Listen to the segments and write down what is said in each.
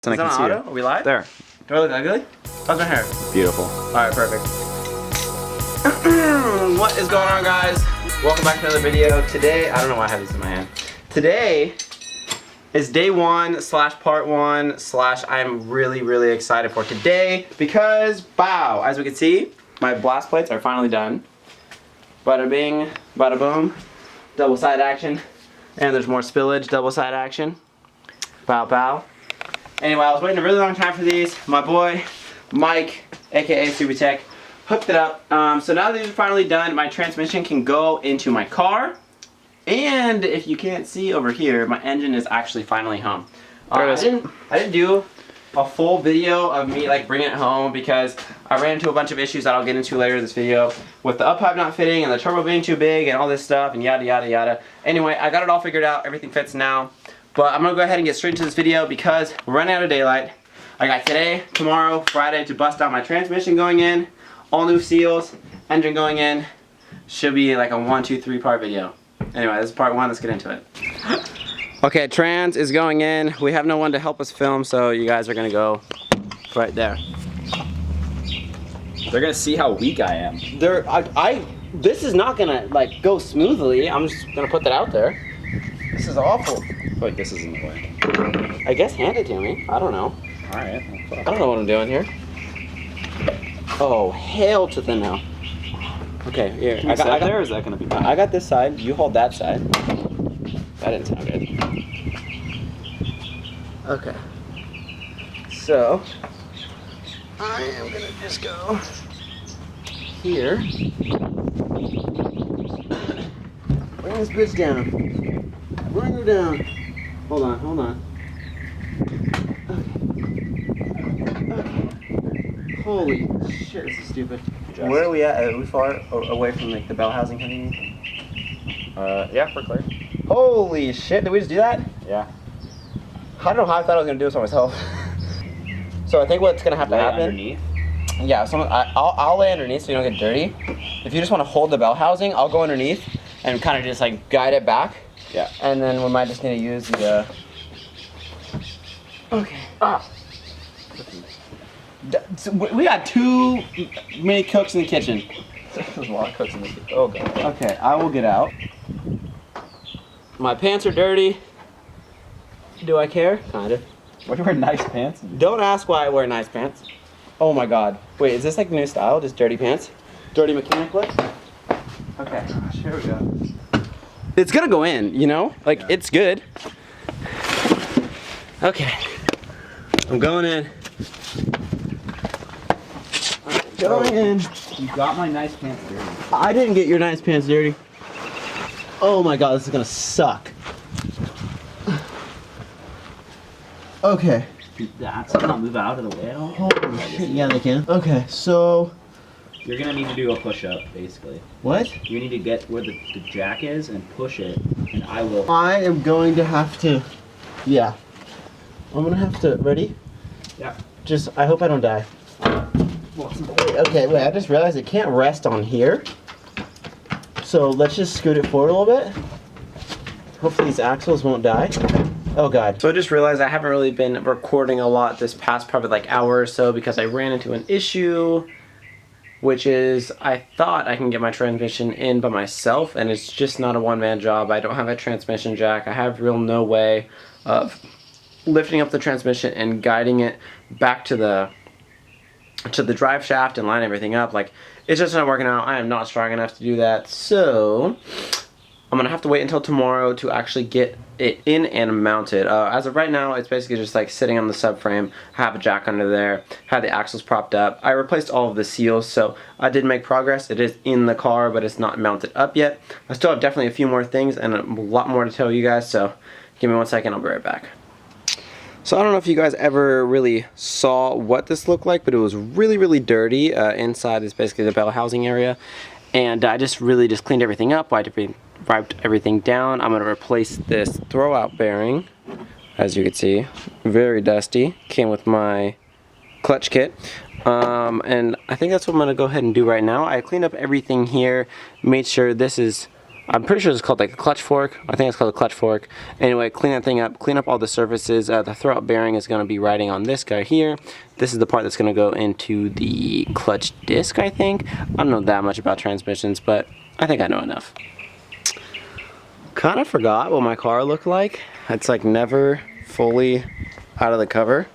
And Is I that can on see auto? Are we live? There. Do I look ugly? How's my hair? Beautiful. Alright, perfect. What is going on, guys? Welcome back to another video. Today, I don't know why I have this in my hand. Today is day one slash part one slash I'm really excited for today because, wow, as we can see, my blast plates are finally done. Bada bing, bada boom, double side action. And there's more spillage, double side action. Pow pow. Anyway, I was waiting a really long time for these. My boy, Mike, aka Super Tech, hooked it up. So now that these are finally done, my transmission can go into my car. And if you can't see over here, my engine is actually finally home. I didn't do a full video of me like bringing it home because I ran into a bunch of issues that I'll get into later in this video with the up pipe not fitting and the turbo being too big and all this stuff and yada yada yada. Anyway, I got it all figured out. Everything fits now. But I'm gonna go ahead and get straight into this video because we're running out of daylight. I got today, tomorrow, Friday to bust out my transmission going in, all new seals, engine going in. Should be like a 1, 2, 3 part video. Anyway, this is part one, let's get into it. Okay, trans is going in. We have no one to help us film, so you guys are gonna go right there. They're gonna see how weak I am. This is not gonna like go smoothly. I'm just gonna put that out there. This is awful. Wait, this is in the way. I guess hand it to me. I don't know. Alright. I don't know what I'm doing here. Oh, hail to the no. Okay, here. I got there, or is that gonna be bad? I got this side. You hold that side. That didn't sound good. Okay. So, I am gonna just go here. Bring this bitch down. Bring her down. Hold on, hold on. Okay. Holy shit, this is stupid. Where are we at? Are we far away from like the bell housing coming? Yeah, we're clear. Holy shit, did we just do that? Yeah. I don't know how I thought I was gonna do this on myself. So I think what's gonna have to happen. Underneath? Yeah, I'll lay underneath so you don't get dirty. If you just wanna hold the bell housing, I'll go underneath and kind of just like guide it back. Yeah. And then we might just need to use the, okay. Ah. So we got too many cooks in the kitchen. There's a lot of cooks in this. Oh god. Okay, I will get out. My pants are dirty. Do I care? Kind of. Why do you wear nice pants? Don't ask why I wear nice pants. Oh my god. Wait, is this like the new style? Just dirty pants? Dirty mechanic look? Okay, here we go. It's gonna go in, you know? Like, yeah. It's good. Okay. I'm going in. Going in. You got my nice pants dirty. I didn't get your nice pants dirty. Oh my god, this is gonna suck. Okay. Dude, that's not move out of the way at all. Holy shit, yeah they can. Okay, so... You're gonna need to do a push-up, basically. What? You need to get where the jack is and push it, and I will... I am going to have to... Yeah. I'm gonna have to... Ready? Yeah. Just, I hope I don't die. Wait, I just realized it can't rest on here. So let's just scoot it forward a little bit. Hopefully these axles won't die. Oh god. So I just realized I haven't really been recording a lot this past probably like hour or so because I ran into an issue, which is I thought I can get my transmission in by myself and it's just not a one-man job. I don't have a transmission jack. I have real no way of lifting up the transmission and guiding it back to the drive shaft and line everything up. Like, it's just not working out. I am not strong enough to do that. So I'm gonna have to wait until tomorrow to actually get it in and mounted. As of right now, it's basically just like sitting on the subframe, have a jack under there, have the axles propped up. I replaced all of the seals, so I did make progress. It is in the car, but it's not mounted up yet. I still have definitely a few more things and a lot more to tell you guys, so give me 1 second, I'll be right back. So I don't know if you guys ever really saw what this looked like, but it was really dirty. Inside is basically the bell housing area. And I just cleaned everything up, wiped everything down. I'm gonna replace this throwout bearing. As you can see, very dusty. Came with my clutch kit. And I think that's what I'm gonna go ahead and do right now. I cleaned up everything here, made sure this is I'm pretty sure it's called like a clutch fork. I think it's called a clutch fork. Anyway, clean that thing up, clean up all the surfaces. The throwout bearing is going to be riding on this guy here. This is the part that's going to go into the clutch disc, I think. I don't know that much about transmissions, but I think I know enough. Kind of forgot what my car looked like. It's like never fully out of the cover.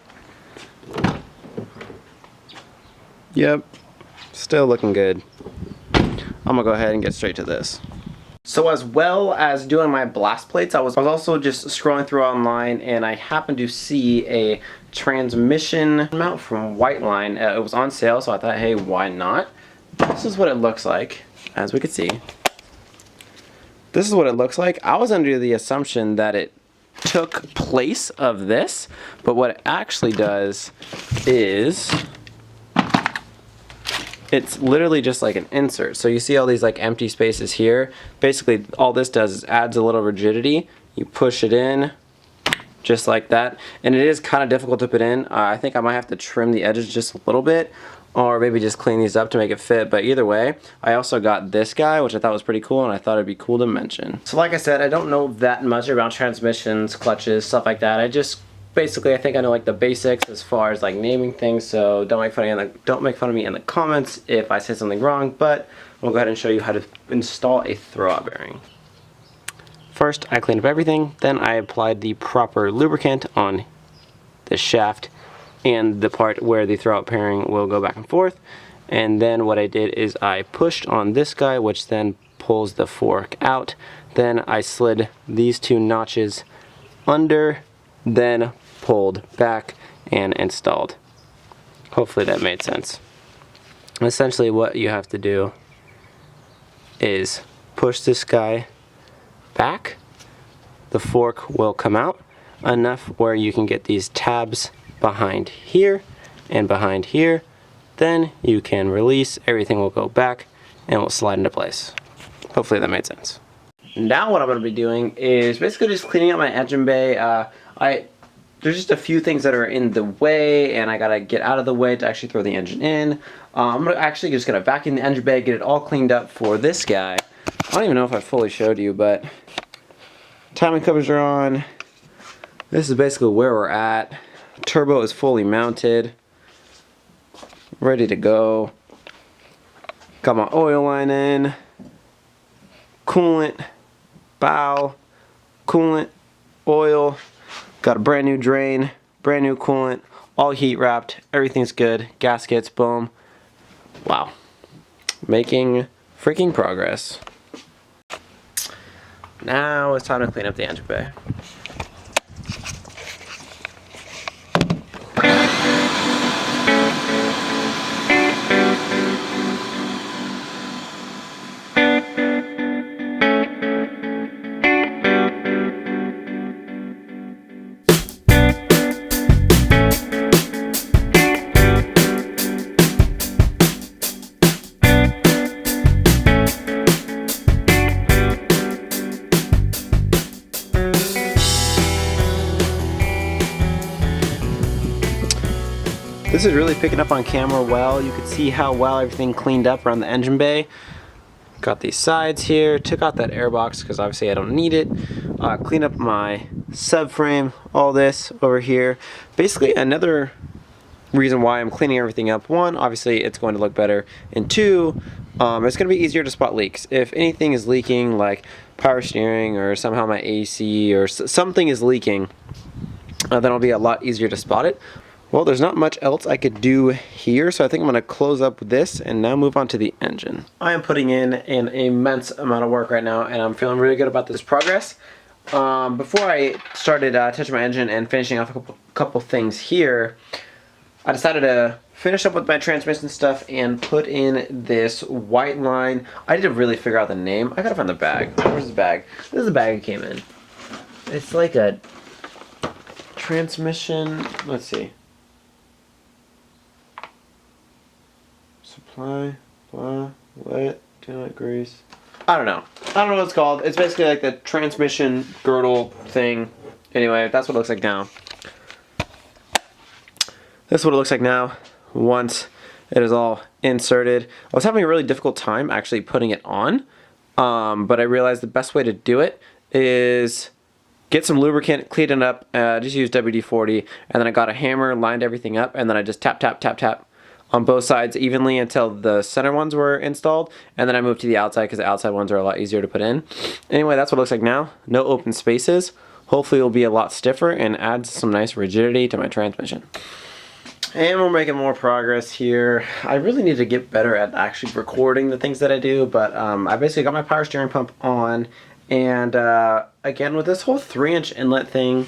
Yep, still looking good. I'm gonna go ahead and get straight to this. So as well as doing my blast plates, I was also just scrolling through online, and I happened to see a transmission mount from Whiteline. It was on sale, so I thought, hey, why not? This is what it looks like, as we can see. This is what it looks like. I was under the assumption that it took place of this, but what it actually does is it's literally just like an insert. So you see all these like empty spaces here. Basically all this does is adds a little rigidity. You push it in just like that, and it is kind of difficult to put in. I think I might have to trim the edges just a little bit, or maybe just clean these up to make it fit, but either way, I also got this guy, which I thought was pretty cool, and I thought it'd be cool to mention. So like I said, I don't know that much about transmissions, clutches, stuff like that. I just basically, I think I know like the basics as far as like naming things, so don't make fun of me in the comments if I say something wrong, but I'll go ahead and show you how to install a throwout bearing. First, I cleaned up everything, then I applied the proper lubricant on the shaft and the part where the throwout bearing will go back and forth, and then what I did is I pushed on this guy, which then pulls the fork out. Then I slid these two notches under, then pulled back and installed. Hopefully that made sense. Essentially what you have to do is push this guy back. The fork will come out enough where you can get these tabs behind here and behind here. Then you can release, everything will go back and will slide into place. Hopefully that made sense. Now what I'm going to be doing is basically just cleaning up my engine bay. There's just a few things that are in the way, and I gotta get out of the way to actually throw the engine in. I'm actually just gonna vacuum the engine bay, get it all cleaned up for this guy. I don't even know if I fully showed you, but timing covers are on. This is basically where we're at. Turbo is fully mounted, ready to go. Got my oil line in, coolant, bow, coolant, oil. Got a brand new drain, brand new coolant, all heat wrapped, everything's good, gaskets, boom. Wow. Making freaking progress. Now it's time to clean up the engine bay. This is really picking up on camera well. You can see how well everything cleaned up around the engine bay. Got these sides here, took out that airbox because obviously I don't need it. Cleaned up my subframe, all this over here. Basically another reason why I'm cleaning everything up. One, obviously it's going to look better, and two, it's going to be easier to spot leaks. If anything is leaking, like power steering or somehow my AC or something is leaking, then it'll be a lot easier to spot it. Well, there's not much else I could do here, so I think I'm going to close up this and now move on to the engine. I am putting in an immense amount of work right now, and I'm feeling really good about this progress. Before I started touching my engine and finishing off a couple things here, I decided to finish up with my transmission stuff and put in this Whiteline. I didn't really figure out the name. I gotta find the bag. Where's the bag? This is the bag it came in. It's like a transmission, let's see. Supply, blah, wet, do not grease. I don't know what it's called. It's basically like the transmission girdle thing. Anyway, that's what it looks like now. This is what it looks like now once it is all inserted. I was having a really difficult time actually putting it on. But I realized the best way to do it is get some lubricant, clean it up, just use WD-40, and then I got a hammer, lined everything up, and then I just tap, tap, tap, tap on both sides evenly until the center ones were installed, and then I moved to the outside because the outside ones are a lot easier to put in. Anyway, that's what it looks like now. No open spaces. Hopefully it'll be a lot stiffer and adds some nice rigidity to my transmission. And we're making more progress here. I really need to get better at actually recording the things that I do, but I basically got my power steering pump on, and again, with this whole 3-inch inlet thing,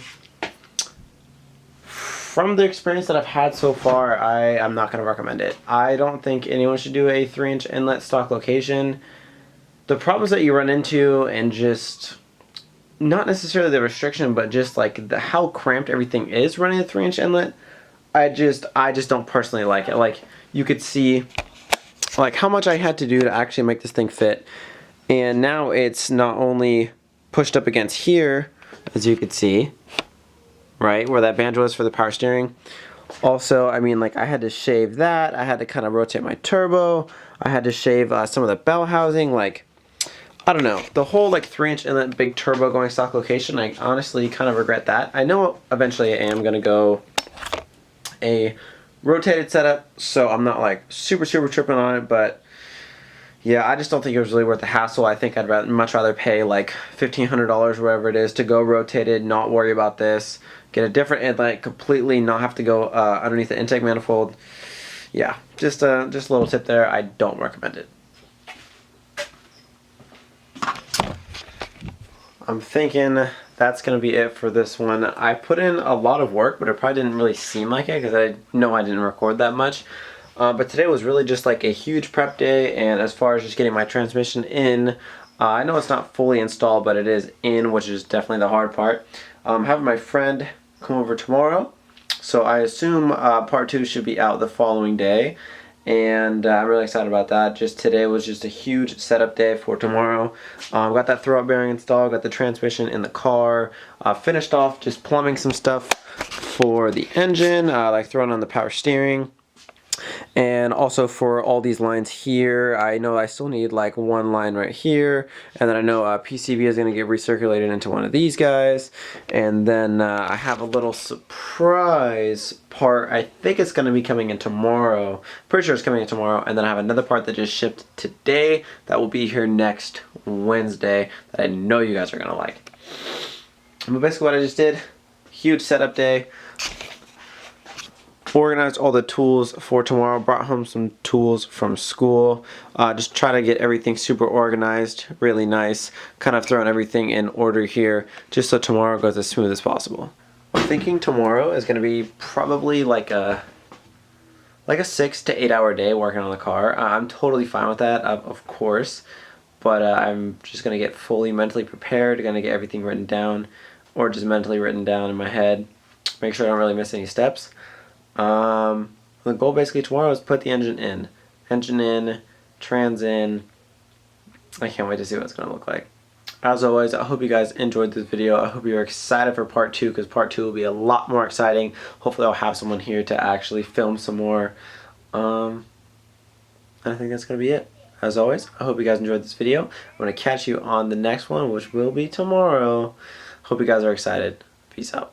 from the experience that I've had so far, I'm not going to recommend it. I don't think anyone should do a 3-inch inlet stock location. The problems that you run into, and just not necessarily the restriction, but just like how cramped everything is running a 3-inch inlet, I just don't personally like it. Like, you could see like how much I had to do to actually make this thing fit, and now it's not only pushed up against here, as you could see, right where that banjo is for the power steering. Also, I mean, like, I had to shave that, I had to kind of rotate my turbo, I had to shave some of the bell housing. Like, I don't know, the whole like 3-inch inlet big turbo going stock location, I honestly kind of regret that. I know eventually I am gonna go a rotated setup, so I'm not like super tripping on it, but yeah, I just don't think it was really worth the hassle. I think I'd much rather pay like $1,500 or whatever it is to go rotated, not worry about this, get a different inlet completely, not have to go underneath the intake manifold. Yeah, just a little tip there. I don't recommend it. I'm thinking that's going to be it for this one. I put in a lot of work, but it probably didn't really seem like it because I know I didn't record that much. But today was really just like a huge prep day, and as far as just getting my transmission in, I know it's not fully installed, but it is in, which is definitely the hard part. Having my friend come over tomorrow, so I assume part 2 should be out the following day, and I'm really excited about that. Just today was just a huge setup day for tomorrow. Got that throwout bearing installed, got the transmission in the car, finished off just plumbing some stuff for the engine, like throwing on the power steering. And also for all these lines here, I know I still need like one line right here, and then I know PCB is going to get recirculated into one of these guys, and then I have a little surprise part. I think it's going to be coming in tomorrow. Pretty sure it's coming in tomorrow, and then I have another part that just shipped today that will be here next Wednesday that I know you guys are going to like. But basically what I just did, huge setup day. Organized all the tools for tomorrow, brought home some tools from school, just try to get everything super organized, really nice, kind of throwing everything in order here just so tomorrow goes as smooth as possible. I'm thinking tomorrow is going to be probably like a 6 to 8 hour day working on the car. I'm totally fine with that, of course, but I'm just going to get fully mentally prepared, going to get everything written down, or just mentally written down in my head, make sure I don't really miss any steps. The goal basically tomorrow is put the engine in. Engine in, trans in. I can't wait to see what it's going to look like. As always, I hope you guys enjoyed this video. I hope you're excited for part 2, because part 2 will be a lot more exciting. Hopefully I'll have someone here to actually film some more. And I think that's going to be it. As always, I hope you guys enjoyed this video. I'm going to catch you on the next one, which will be tomorrow. Hope you guys are excited. Peace out.